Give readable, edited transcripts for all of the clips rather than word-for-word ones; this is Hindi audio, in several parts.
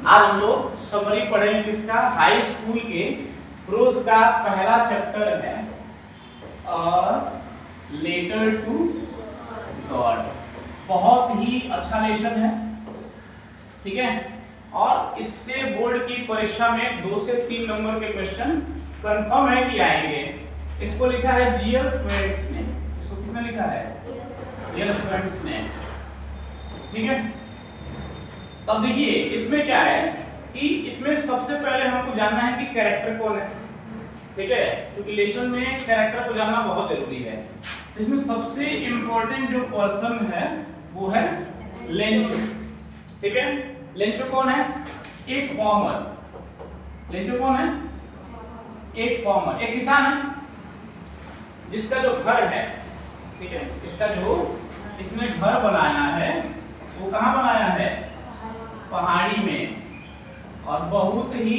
आज हम लोग समरी पढ़ेंगे किसका, हाई स्कूल के प्रोज का पहला चैप्टर है लेटर टू गॉड। बहुत ही अच्छा लेसन है, ठीक है। और इससे बोर्ड की परीक्षा में 2 से 3 नंबर के क्वेश्चन कंफर्म है कि आएंगे। इसको लिखा है जीएल फ्रेंड्स ने। इसको किसने लिखा है? जीएल फ्रेंड्स ने, ठीक है। तब देखिए इसमें क्या है कि इसमें सबसे पहले हमको जानना है कि कैरेक्टर कौन है, ठीक है। क्योंकि लेसन में कैरेक्टर को जानना बहुत जरूरी है। तो इसमें सबसे इंपॉर्टेंट जो पर्सन है वो है लेंचो, ठीक है। लेंचो कौन है? एक फार्मर। लेंचो कौन है? एक फार्मर, एक किसान है जिसका जो घर है, ठीक है, इसका जो इसने घर बनाया है वो कहाँ बनाया है? पहाड़ी में। और बहुत ही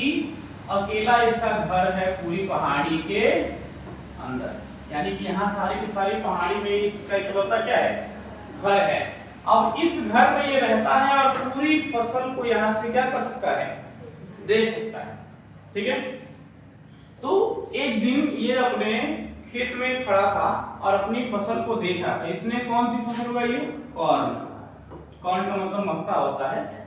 अकेला इसका घर है पूरी पहाड़ी के अंदर, यानी कि यहाँ सारी की सारी पहाड़ी में इसका इकलौता क्या है? घर है। अब इस घर में ये रहता है और पूरी फसल को यहाँ से क्या कर सकता है? देख सकता है, ठीक है। तो एक दिन ये अपने खेत में खड़ा था और अपनी फसल को देखा। इसने कौन सी फसल उगाई है? कॉर्न। कॉर्न का मतलब मक्का होता है।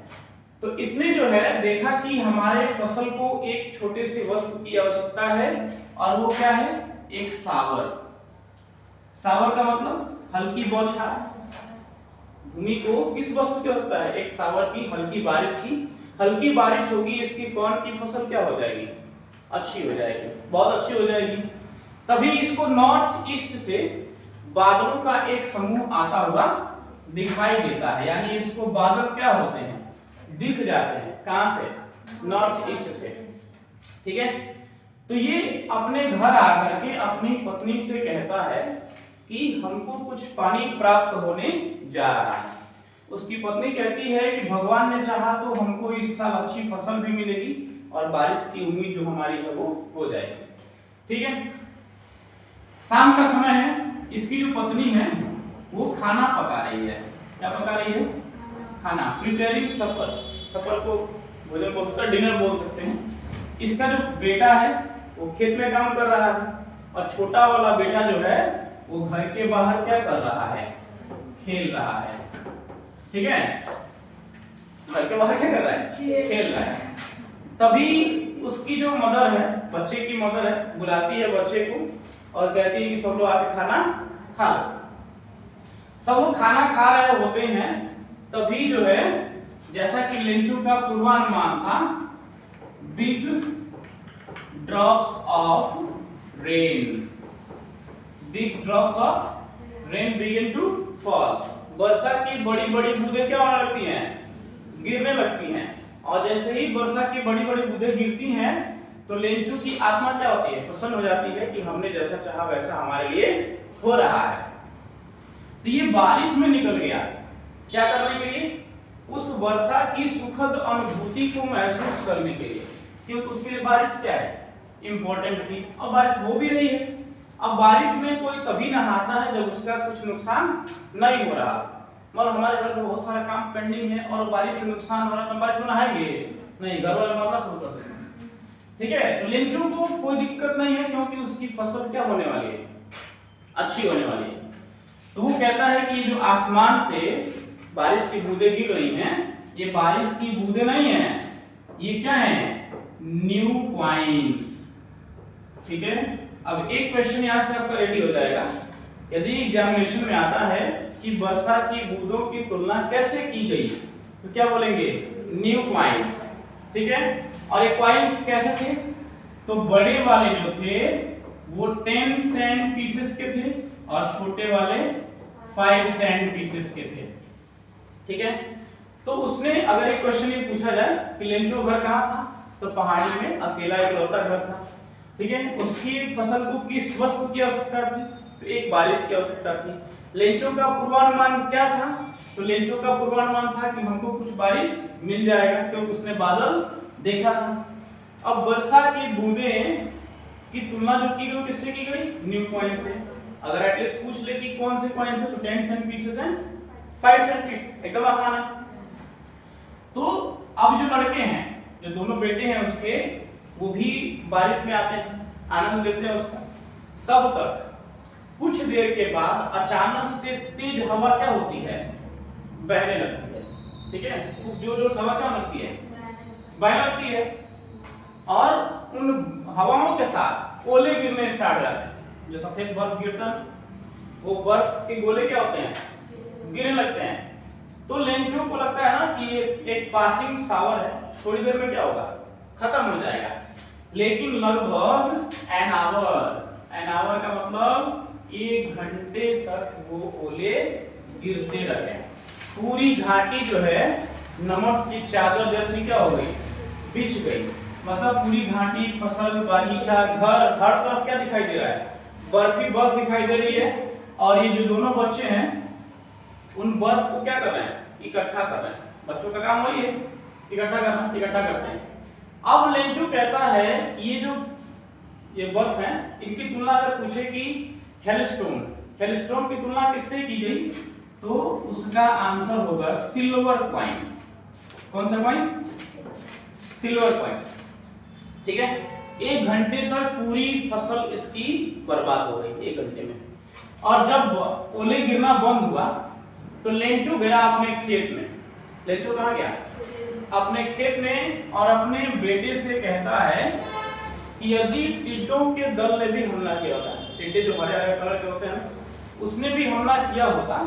तो इसने जो है देखा कि हमारे फसल को एक छोटे से वस्तु की आवश्यकता है, और वो क्या है? एक सावर। सावर का मतलब हल्की बौछार। भूमि को किस वस्तु की आवश्यकता है? एक सावर की, हल्की बारिश की। हल्की बारिश होगी, इसकी कॉर्न की फसल क्या हो जाएगी? अच्छी हो जाएगी, बहुत अच्छी हो जाएगी। तभी इसको नॉर्थ ईस्ट से बादलों का एक समूह आता हुआ दिखाई देता है, यानी इसको बादल क्या होते हैं? दिख जाते हैं। कहां से? नॉर्थ ईस्ट से, ठीक है। तो ये अपने घर आकर के अपनी पत्नी से कहता है कि हमको कुछ पानी प्राप्त होने जा रहा है। उसकी पत्नी कहती है कि भगवान ने चाहा तो हमको इस साल अच्छी फसल भी मिलेगी और बारिश की उम्मीद जो हमारी है वो हो जाएगी, ठीक है। शाम का समय है। इसकी जो पत्नी है वो खाना पका रही है। क्या पका रही है? खाना। प्रिपेयरिंग सफर। सफर को भोजन बोल सकते हैं, डिनर बोल सकते हैं। इसका जो बेटा है वो खेत में काम कर रहा है, और छोटा वाला बेटा जो है वो घर के बाहर क्या कर रहा है? खेल रहा है, ठीक है। घर के बाहर क्या कर रहा है? खेल रहा है। तभी उसकी जो मदर है, बच्चे की मदर है, बुलाती है बच्चे को और कहती है कि सब लोग आके खाना खा लो। सब लोग खाना खा रहे होते हैं। तभी जो है, जैसा कि लेंचो का पूर्वानुमान था, big drops of rain, big drops of rain begin to fall. वर्षा की बड़ी बड़ी बूंदें क्या होने लगती हैं? गिरने लगती हैं। और जैसे ही वर्षा की बड़ी बड़ी बूंदें गिरती हैं तो लेंचो की आत्मा क्या होती है? प्रसन्न हो जाती है कि हमने जैसा चाहा वैसा हमारे लिए हो रहा है। तो ये बारिश में निकल गया। क्या करने के लिए? उस वर्षा की सुखद अनुभूति को महसूस करने के लिए, क्योंकि उसके लिए बारिश क्या है? इंपॉर्टेंट थी। अब बारिश हो भी रही है। अब बारिश में कोई तभी नहाता है जब उसका कुछ नुकसान नहीं हो रहा। मतलब हमारे घर में बहुत सारा काम पेंडिंग है और बारिश से नुकसान हो रहा है, तो बारिश में नहाएंगे नहीं, घर वाले मरना शुरू कर देंगे, ठीक है। तो लेंचो को कोई दिक्कत नहीं है, क्योंकि उसकी फसल क्या होने वाली है? अच्छी होने वाली है। तो वो कहता है कि जो आसमान से बारिश की बूंदें गिर रही हैं, ये बारिश की बूंदें नहीं है, ये क्या है? न्यू कॉइन्स, ठीक है। अब एक क्वेश्चन यहां से आपका रेडी हो जाएगा। यदि एग्जामिनेशन में आता है कि वर्षा की बूंदों की तुलना कैसे की गई, तो क्या बोलेंगे? न्यू कॉइन्स, ठीक है। और ये कॉइन्स कैसे थे? तो बड़े वाले जो थे वो 10 सेंट पीसेस के थे और छोटे वाले 5 सेंट पीसेस के थे, ठीक है। तो उसने अगर एक क्वेश्चन ये पूछा जाए कि लेंचो घर कहाँ था, तो पहाड़ी में अकेला इकलौता घर था, ठीक है। उसकी फसल को किस वस्तु की आवश्यकता थी? तो एक बारिश की आवश्यकता थी। लेंचो का पूर्वानुमान क्या था? तो लेंचो का पूर्वानुमान था कि हमको कुछ बारिश मिल जाएगा, क्योंकि उसने बादल देखा था। अब वर्षा की बूंदें की तुलना जो की गई किससे की गई? न्यू कॉइन से। अगर एटलीस्ट पूछ ले कि कौन से कॉइन से, तो 10 सेंट पीसेस हैं, 5 सेंट पीसेस, एकदम आसान है। तो अब जो लड़के हैं जो दोनों बेटे हैं उसके, वो भी बारिश में आते हैं, आनंद लेते हैं उसका। तब तक कुछ देर के बाद अचानक से तेज हवा क्या होती है, बहने लगती है। ठीक है, खूब जोर जोर से हवा क्या लगती है, बहने लगती है, और उन हवाओं के साथ ओले गिरने स्टार्ट हो जाते हैं। जो सफेद बर्फ गिरता है, वो बर्फ के गोले क्या होते हैं, गिरने लगते हैं। तो लेंचो को लगता है ना कि ये एक पासिंग शावर है, थोड़ी देर में क्या होगा, खत्म हो जाएगा। लेकिन लगभग एन आवर का मतलब 1 घंटे तक वो ओले गिरते रहे। पूरी घाटी जो है नमक की चादर जैसी क्या हो गई, बिछ गई। मतलब पूरी घाटी, फसल, बागीचा, घर, हर तरफ क्या दिखाई दे रहा है, बर्फ ही बर्फ दिखाई दे रही है। और ये जो दोनों बच्चे हैं उन बर्फ को क्या कर रहे हैं, इकट्ठा कर रहे हैं। बच्चों का काम वही है, इकट्ठा करना, इकट्ठा करते हैं। अब लेंचो कहता है ये बर्फ है, इनकी तुलना अगर पूछे कि हेलस्टोन की तुलना किससे की गई, तो उसका आंसर होगा सिल्वर कॉइन। कौन सा कॉइन, सिल्वर कॉइन। ठीक है, 1 घंटे तक पूरी फसल इसकी बर्बाद हो गई, 1 घंटे में। और जब ओले गिरना बंद हुआ तो लेंचो गया अपने खेत में। लेंचो कहाँ गया, अपने खेत में, और अपने बेटे से कहता है कि यदि टिड्डों के दल ने भी हमला किया होता, टिड्डे जो हरे हरे कलर के होते हैं, उसने भी हमला किया होता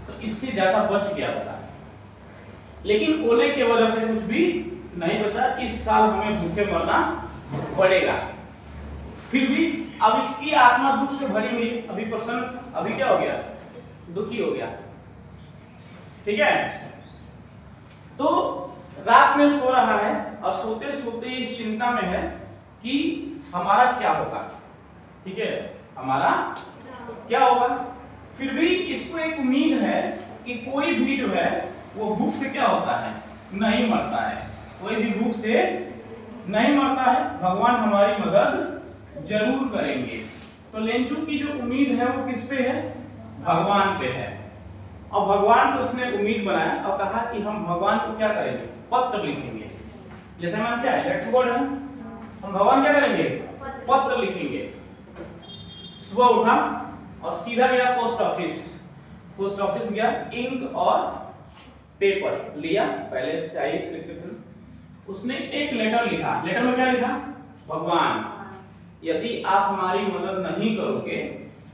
तो इससे ज्यादा बच गया होता। लेकिन ओले की वजह से कुछ भी नहीं बचा। इस साल हमें भूखे मरना पड़ेगा। फिर भी अब इसकी आत्मा दुख से भरी हुई, अभी प्रसन्न, अभी क्या हो गया, दुखी हो गया। ठीक है, तो रात में सो रहा है और सोते सोते इस चिंता में है कि हमारा क्या होगा। ठीक है, हमारा क्या होगा। फिर भी इसको एक उम्मीद है कि कोई भी जो है वो भूख से क्या होता है, नहीं मरता है। कोई भी भूख से नहीं मरता है, भगवान हमारी मदद जरूर करेंगे। तो लेंचो की जो उम्मीद है वो किस पे है, भगवान पे है। और भगवान को उसने उम्मीद बनाया और कहा कि हम भगवान को क्या करेंगे, पत्र लिखेंगे। जैसे हमारा क्या है, लेटर गॉड है, हम भगवान क्या करेंगे, पत्र लिखेंगे। सुबह उठा और सीधा गया पोस्ट ऑफिस गया, इंक और पेपर लिया, पहले स्याही से लिखते थे। उसने एक लेटर लिखा। लेटर में क्या लिखा, भगवान यदि आप हमारी मदद नहीं करोगे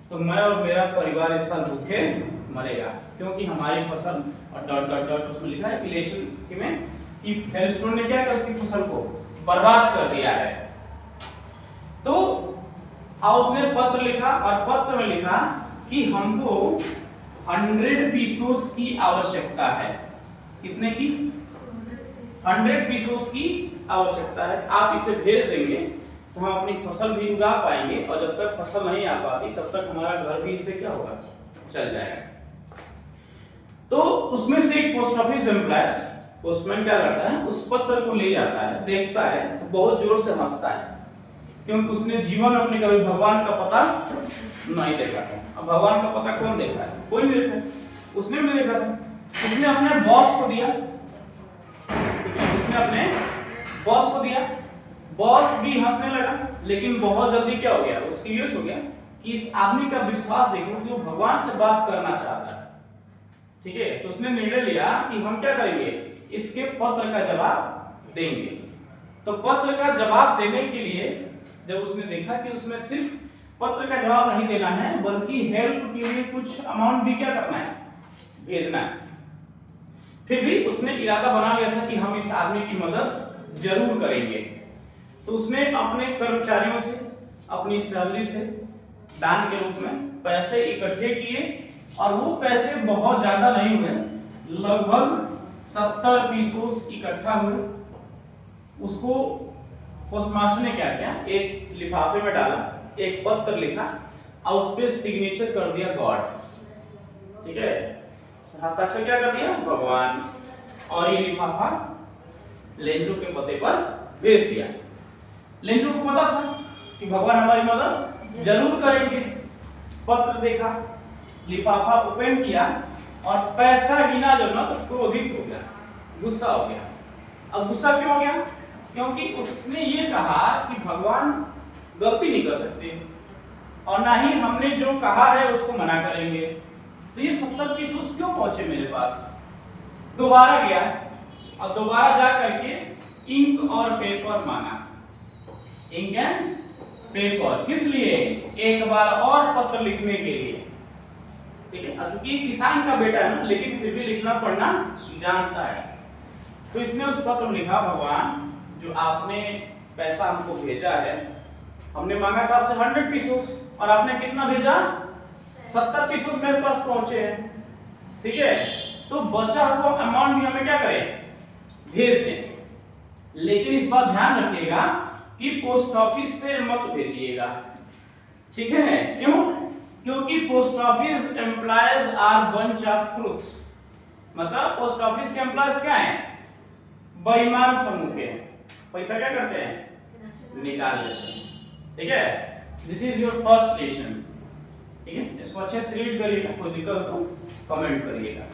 तो मैं और मेरा परिवार इस साल भूखे मरेगा, क्योंकि हमारी फसल, और डॉट डॉट डॉट उसमें लिखा है इलेक्शन में कि हेलस्टोन ने क्या किया, उसकी फसल को बर्बाद कर दिया है। तो उसने पत्र लिखा और पत्र में लिखा कि हमको 100 पीसोस की आवश्यकता है। कितने की, 100 पीसोस की आवश्यकता है। आप इसे भेज देंगे तो हम अपनी फसल भी उगा पाएंगे, और जब तक फसल नहीं आ पाती तब तक हमारा घर भी इससे क्या होगा, चल जाएगा। तो उसमें से एक पोस्ट ऑफिस एम्प्लॉय, पोस्टमैन क्या करता है, उस पत्र को ले जाता है, देखता है तो बहुत जोर से हंसता है, क्योंकि उसने जीवन में अपने कभी भगवान का पता नहीं देखा था। अब भगवान का पता कौन देखा है, कोई नहीं देखा, उसने भी देखा था। उसने अपने बॉस को दिया, उसने अपने बॉस को दिया। बॉस भी हंसने लगा, लेकिन बहुत जल्दी क्या हो गया, वो सीरियस हो गया कि इस आदमी का विश्वास देखो कि वो भगवान से बात करना चाहता है। ठीक है, तो उसने निर्णय लिया कि हम क्या करेंगे, इसके पत्र का जवाब देंगे। तो पत्र का जवाब देने के लिए जब उसने देखा कि उसमें सिर्फ पत्र का जवाब नहीं देना है, बल्कि हेल्प के लिए कुछ अमाउंट भी क्या करना है, भेजना है, फिर भी उसने इरादा बना लिया था कि हम इस आदमी की मदद जरूर करेंगे। तो उसने अपने कर्मचारियों से, अपनी सैलरी से दान के रूप में पैसे इकट्ठे किए, और वो पैसे बहुत ज्यादा नहीं हुए, लगभग 70 पीसोस इकट्ठा हुए। उसको पोस्टमास्टर ने क्या किया, एक लिफाफे में डाला, एक पत्र लिखा और उस पे सिग्नेचर कर दिया गॉड। ठीक है, हस्ताक्षर क्या कर दिया, भगवान, और ये लिफाफा लेंचो के पते पर भेज दिया। लेंचो को पता था कि भगवान हमारी मदद जरूर करेंगे। पत्र देखा, लिफाफा ओपन किया और पैसा गिना जो ना तो क्रोधित हो गया, गुस्सा हो गया। अब गुस्सा क्यों हो गया, क्योंकि उसने ये कहा कि भगवान गलती नहीं कर सकते और ना ही हमने जो कहा है उसको मना करेंगे। तो ये 70 पीस क्यों पहुंचे मेरे पास? दोबारा गया और दोबारा जा करके इंक और पेपर मांगा। इंक एंड पेपर किस लिए? एक बार और पत्र लिखने के लिए। ठीक है, चूंकि किसान का बेटा है ना, लेकिन फिर भी लिखना पढ़ना जानता है। तो इसने उस पत्र में लिखा, भगवान जो आपने पैसा हमको भेजा है, हमने मांगा था आपसे 100 पीस और आपने कितना भेजा? 70 पीस मेरे पास पहुंचे हैं। ठीक है, तो बचा हुआ अमाउंट भी हमें क्या करें? भेज दें। लेकिन इस बात ध्यान रखिएगा कि पोस्ट ऑफिस से मत भेजिएगा। ठीक है, क्यों? क्योंकि post office employees are bunch of crooks. मतलब पोस्ट ऑफिस के एम्प्लॉयज क्या हैं? बेईमान समूह के। पैसा क्या करते हैं? निकाल लेते हैं। ठीक है, this is your first lesson. ठीक है, इसको अच्छे से रीड करिएगा, कोई दिक्कत हो तो कमेंट करिएगा।